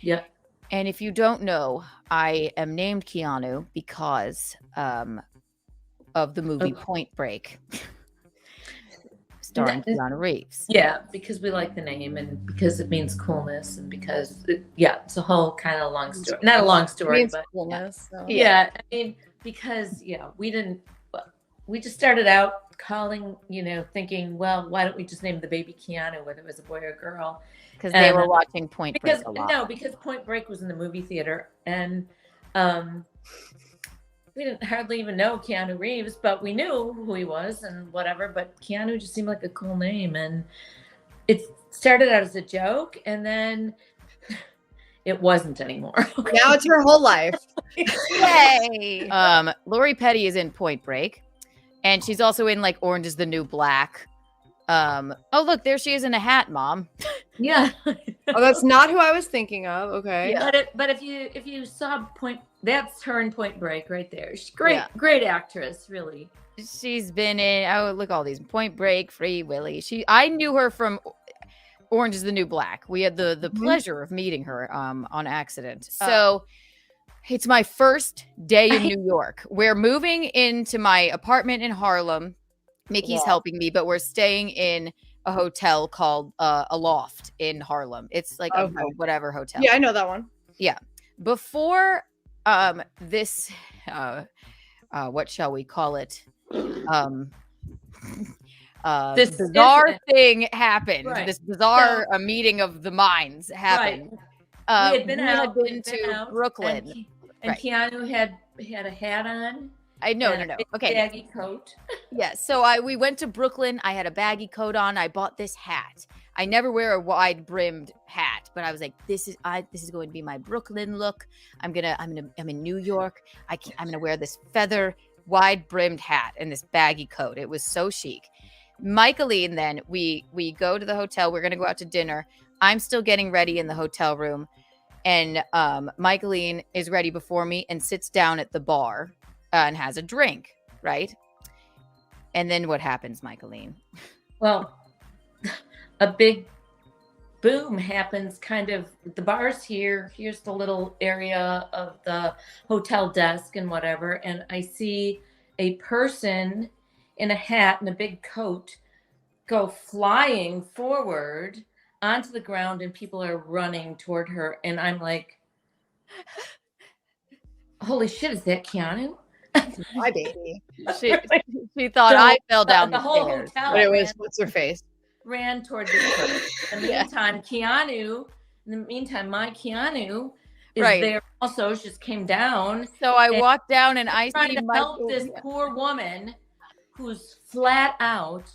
Yep. And if you don't know, I am named Keanu because of the movie Point Break, starring Keanu Reeves. Yeah, because we like the name and because it means coolness and because, it's a whole kind of long story. Not a long story, but coolness. So. Yeah, I mean, because, we just started out calling, thinking, well, why don't we just name the baby Keanu, whether it was a boy or a girl? Because they were watching Point Break a lot. No, because Point Break was in the movie theater, and we didn't hardly even know Keanu Reeves, but we knew who he was and whatever. But Keanu just seemed like a cool name, and it started out as a joke, and then it wasn't anymore. Now it's your whole life. Yay! Lori Petty is in Point Break, and she's also in like Orange Is the New Black. Oh look, there she is in a hat, Mom. Yeah. Oh, that's not who I was thinking of. Okay. Yeah. But if you saw that's her in Point Break right there. She's great actress, really. She's been in look, all these Point Break, Free Willy. I knew her from Orange Is the New Black. We had the pleasure of meeting her on accident. So it's my first day in New York. We're moving into my apartment in Harlem. Mickey's helping me, but we're staying in a hotel called a Loft in Harlem. It's like a whatever hotel. Yeah, I know that one. Yeah. Before this what shall we call it? This bizarre thing happened. Right. This bizarre meeting of the minds happened. Right. We had been to Brooklyn. And Keanu had a hat on. No. Okay. Baggy coat. Yeah. So we went to Brooklyn. I had a baggy coat on. I bought this hat. I never wear a wide brimmed hat, but I was like, this is going to be my Brooklyn look. I'm in New York. I'm gonna wear this feather wide brimmed hat and this baggy coat. It was so chic. Michaelene, then we go to the hotel. We're gonna go out to dinner. I'm still getting ready in the hotel room, and Michaelene is ready before me and sits down at the bar and has a drink, right? And then what happens, Michaelene? Well, a big boom happens kind of, the bar's here. Here's the little area of the hotel desk and whatever. And I see a person in a hat and a big coat go flying forward onto the ground, and people are running toward her. And I'm like, holy shit, is that Keanu? My baby. She thought I fell down the whole stairs. hotel. But it was, what's her face? Ran toward this person. In the meantime, my Keanu is there also. Just came down. So I walked down and I trying see to help this poor woman who's flat out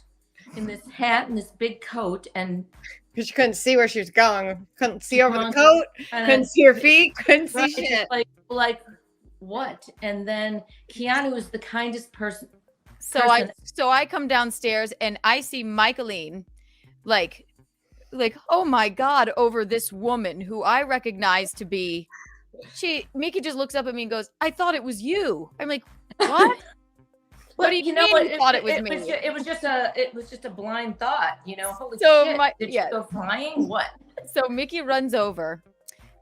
in this hat and this big coat, and because she couldn't see where she was going, couldn't see over the coat, couldn't see her feet, couldn't see shit. Like what? And then Keanu is the kindest person. So I come downstairs and I see Michaelene like, oh my God, over this woman who I recognize to be, Mickey just looks up at me and goes, I thought it was you. I'm like, what? What do you mean you thought it was me? It was just a blind thought, holy shit, did you go flying? What? So Mickey runs over.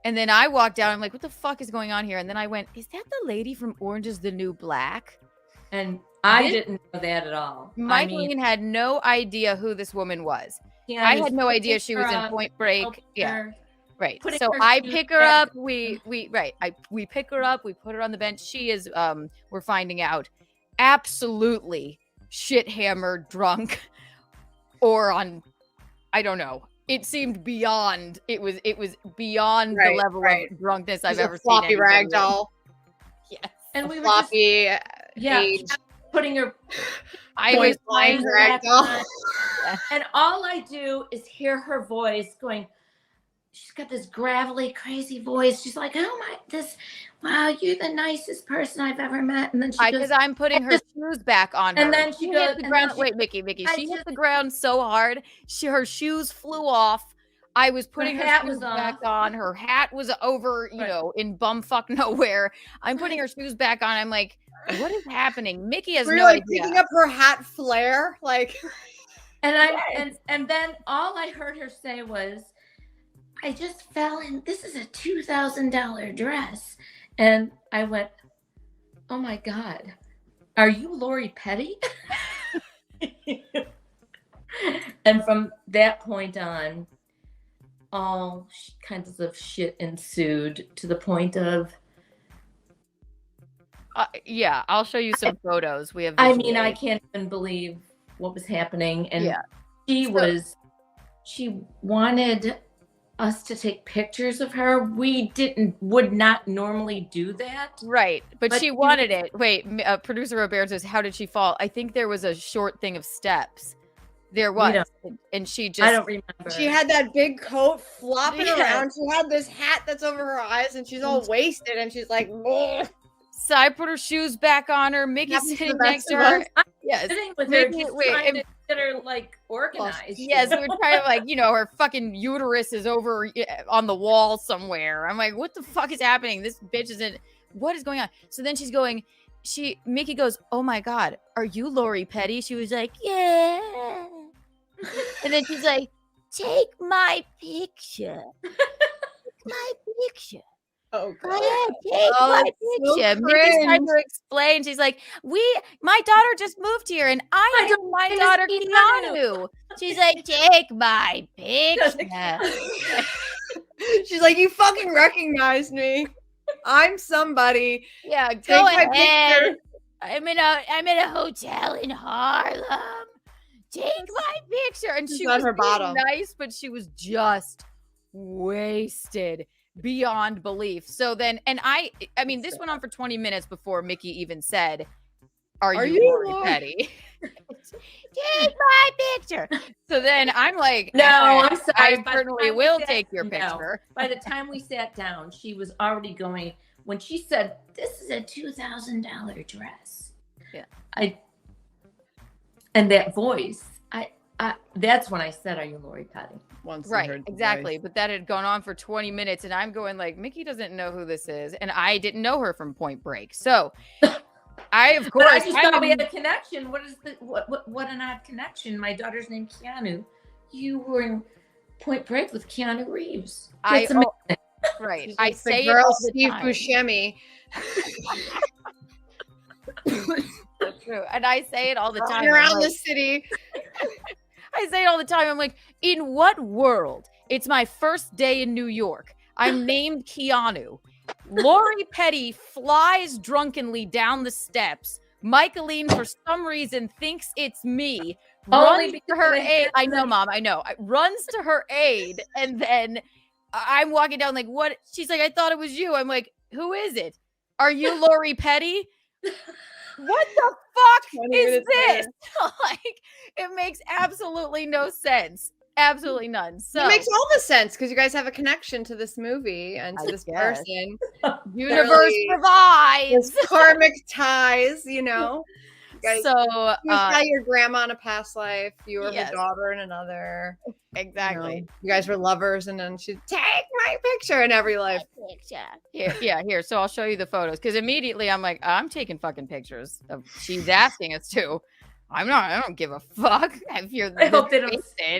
And then I walked down. I'm like, what the fuck is going on here? And then I went, is that the lady from Orange Is the New Black? And I didn't know that at all. Michaelene had no idea who this woman was. I had no idea she was in Point Break. Yeah. Right. So I pick her up. We pick her up. We put her on the bench. She is, we're finding out, absolutely shit hammered, drunk, or on, I don't know. It seemed beyond. It was beyond the level of drunkenness I've ever seen. Floppy rag doll. Yes, and we were floppy. Putting her. I was flying rag doll. And all I do is hear her voice going. She's got this gravelly, crazy voice. She's like, wow, you're the nicest person I've ever met. And then she goes, because I'm putting her shoes back on her. And then she goes, hit the ground. Wait, Mickey, she hit the ground so hard, her shoes flew off. I was putting her shoes back on. Her hat was over, in bumfuck nowhere. I'm putting her shoes back on. I'm like, what is happening? Mickey has no idea. Picking up her hat flare, like. And then all I heard her say was, I just fell in. This is a $2,000 dress. And I went, oh my God, are you Lori Petty? And from that point on, all kinds of shit ensued to the point of. Yeah, I'll show you some photos. We have. I mean, I can't even believe what was happening. And she wanted us to take pictures of her. We would not normally do that. Right. But she wanted it. Wait, producer Roberto says, how did she fall? I think there was a short thing of steps. There was. And she just. I don't remember. She had that big coat flopping around. She had this hat that's over her eyes and she's all wasted and she's like, bleh. So I put her shoes back on her. Mickey's sitting next to her. Yes. Sitting with her, trying to get her like organized. Yes, we were trying to like, her fucking uterus is over on the wall somewhere. I'm like, what the fuck is happening? This bitch isn't. What is going on? So then she's going. Mickey goes, oh my God, are you Lori Petty? She was like, yeah. And then she's like, take my picture. Take my picture. Oh God! My picture. Mickey's trying to explain. She's like, my daughter just moved here, and I know my daughter Keanu. She's like, take my picture. She's like, you fucking recognize me. I'm somebody. Yeah, go ahead. I'm in a hotel in Harlem. Take my picture. And she was nice, but she was just wasted. Beyond belief. So then, and I mean, this went on for 20 minutes before Mickey even said, are you Lori Petty? Take my picture. So then I'm like, no, I'm sorry. I certainly will take your picture. By the time we sat down, she was already going, when she said, this is a $2,000 dress. Yeah. And that voice, that's when I said, are you Lori Petty? Right, exactly. But that had gone on for 20 minutes and I'm going like, Mickey doesn't know who this is. And I didn't know her from Point Break. So I just thought we had a connection. What an odd connection. My daughter's named Keanu. You were in Point Break with Keanu Reeves. Right. I say it all the time. Buscemi. That's true. And I say it all the time. Around the city. I say it all the time. I'm like, in what world? It's my first day in New York. I'm named Keanu. Lori Petty flies drunkenly down the steps. Michaelene, for some reason, thinks it's me. Runs to her aid. I know, Mom. I know. Runs to her aid. And then I'm walking down like, what? She's like, I thought it was you. I'm like, who is it? Are you Lori Petty? What the fuck is this? Like, it makes absolutely no sense. Absolutely none. So it makes all the sense because you guys have a connection to this movie and to this person. Universe provides karmic ties, You guys, so you saw your grandma in a past life. You were her daughter in another. Exactly. You guys were lovers, and then she'd take my picture in every life. Here. So I'll show you the photos because immediately I'm like, I'm taking fucking pictures. She's asking us to. I'm not. I don't give a fuck. If you're, I hope they don't.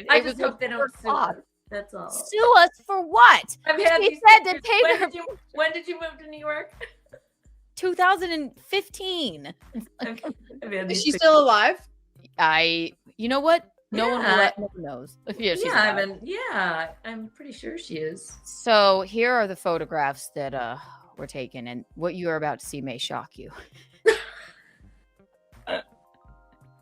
I just hope they don't sue us. That's all. Sue us for what? I've had she said to pay her. When did you move to New York? 2015. Is she still alive? You know what? No one knows. Yeah, I'm pretty sure she is. So here are the photographs that were taken, and what you are about to see may shock you.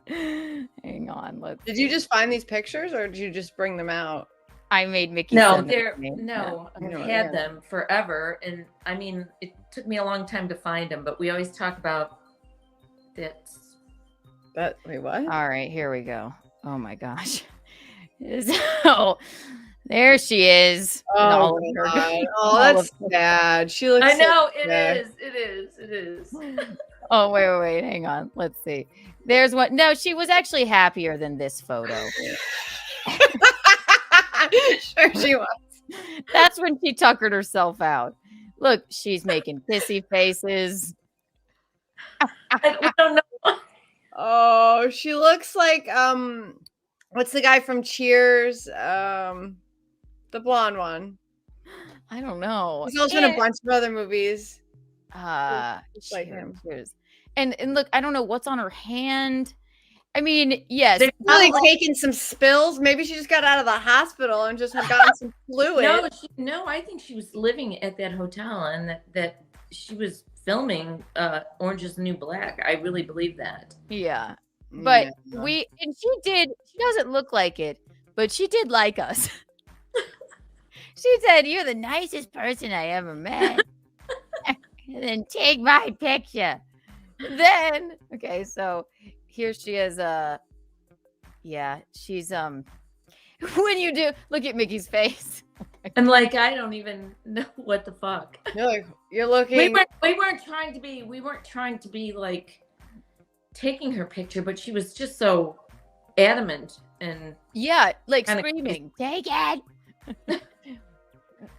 Hang on. Did you just find these pictures, or did you just bring them out? I made Mickey. I've had them forever, and I mean, it took me a long time to find them, but we always talk about that. Wait, what? All right, here we go. Oh my gosh. So there she is. Oh my God. Oh, that's sad. She looks. I know it is. Oh wait. Hang on. Let's see. There's what. No, she was actually happier than this photo. Sure she was. That's when she tuckered herself out. Look, she's making kissy faces. I don't know. Oh, she looks like what's the guy from Cheers? The blonde one. I don't know. He's also in a bunch of other movies. Just like him. And look, I don't know what's on her hand. I mean, yes. They're really taking some spills. Maybe she just got out of the hospital and just had gotten some fluid. No, I think she was living at that hotel and that she was filming Orange is the New Black. I really believe that. Yeah. But she doesn't look like it, but she did like us. She said, "You're the nicest person I ever met." And then take my picture. Then, okay, so here she is. She's when you do look at Mickey's face. I'm like, I don't even know what the fuck. You're looking. We weren't trying to be like taking her picture, but she was just so adamant and like screaming, "Take it!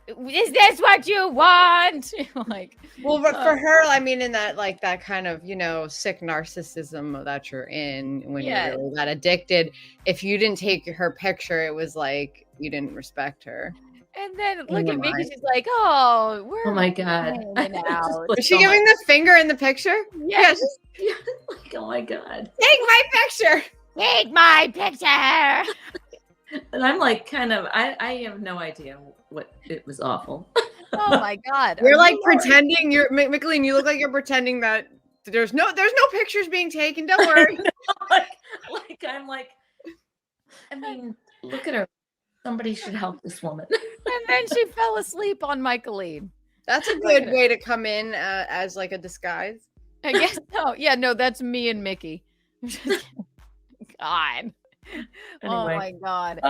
Is this what you want?" Like, well, but for her, I mean, in that like that kind of sick narcissism that you're in when you're really that addicted. If you didn't take her picture, it was like you didn't respect her. And then look at Mickey. She's like, "Oh, oh my god!" Is she giving the finger in the picture? Yes. Like, oh my god! Take my picture. Take my picture. And I'm like, I have no idea what it was awful. Oh my god! You're like pretending. You're Michaelene. You look like you're pretending that there's no pictures being taken. Don't worry. I'm like, I mean, look at her. Somebody should help this woman. And then she fell asleep on Michaeline. That's a good way to come in as like a disguise. I guess so. Yeah, no, that's me and Mickey. God. Anyway. Oh my god.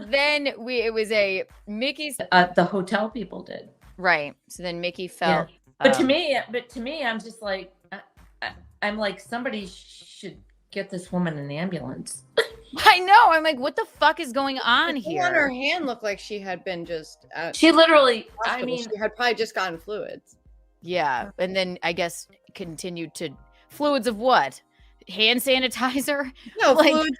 Then it was a Mickey's. The hotel people did. Right. So then Mickey felt. Yeah. But to me, I'm just like, I'm like, somebody should get this woman an ambulance. I know. I'm like, what the fuck is going on here? On her hand looked like she had been just. She literally. I mean, she had probably just gotten fluids. Yeah, and then I guess continued to fluids of what? Hand sanitizer? No, fluids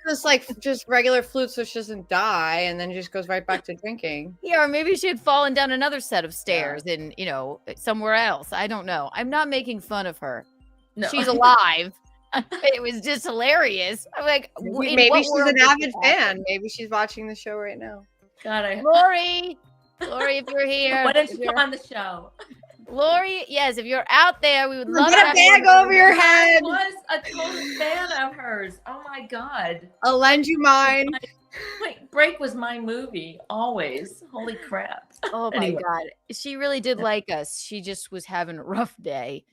just regular fluids, so she doesn't die, and then just goes right back to drinking. Yeah, or maybe she had fallen down another set of stairs and somewhere else. I don't know. I'm not making fun of her. No. She's alive. It was just hilarious. I'm like, maybe she's an avid fan. Maybe she's watching the show right now. God, Lori, if you're here, why don't you come on the show? Lori, yes, if you're out there, we would love to have a bag over your head. I was a total fan of hers. Oh my god. I'll lend you mine. Break was my movie, always. Holy crap. Oh my god. She really did like us. She just was having a rough day.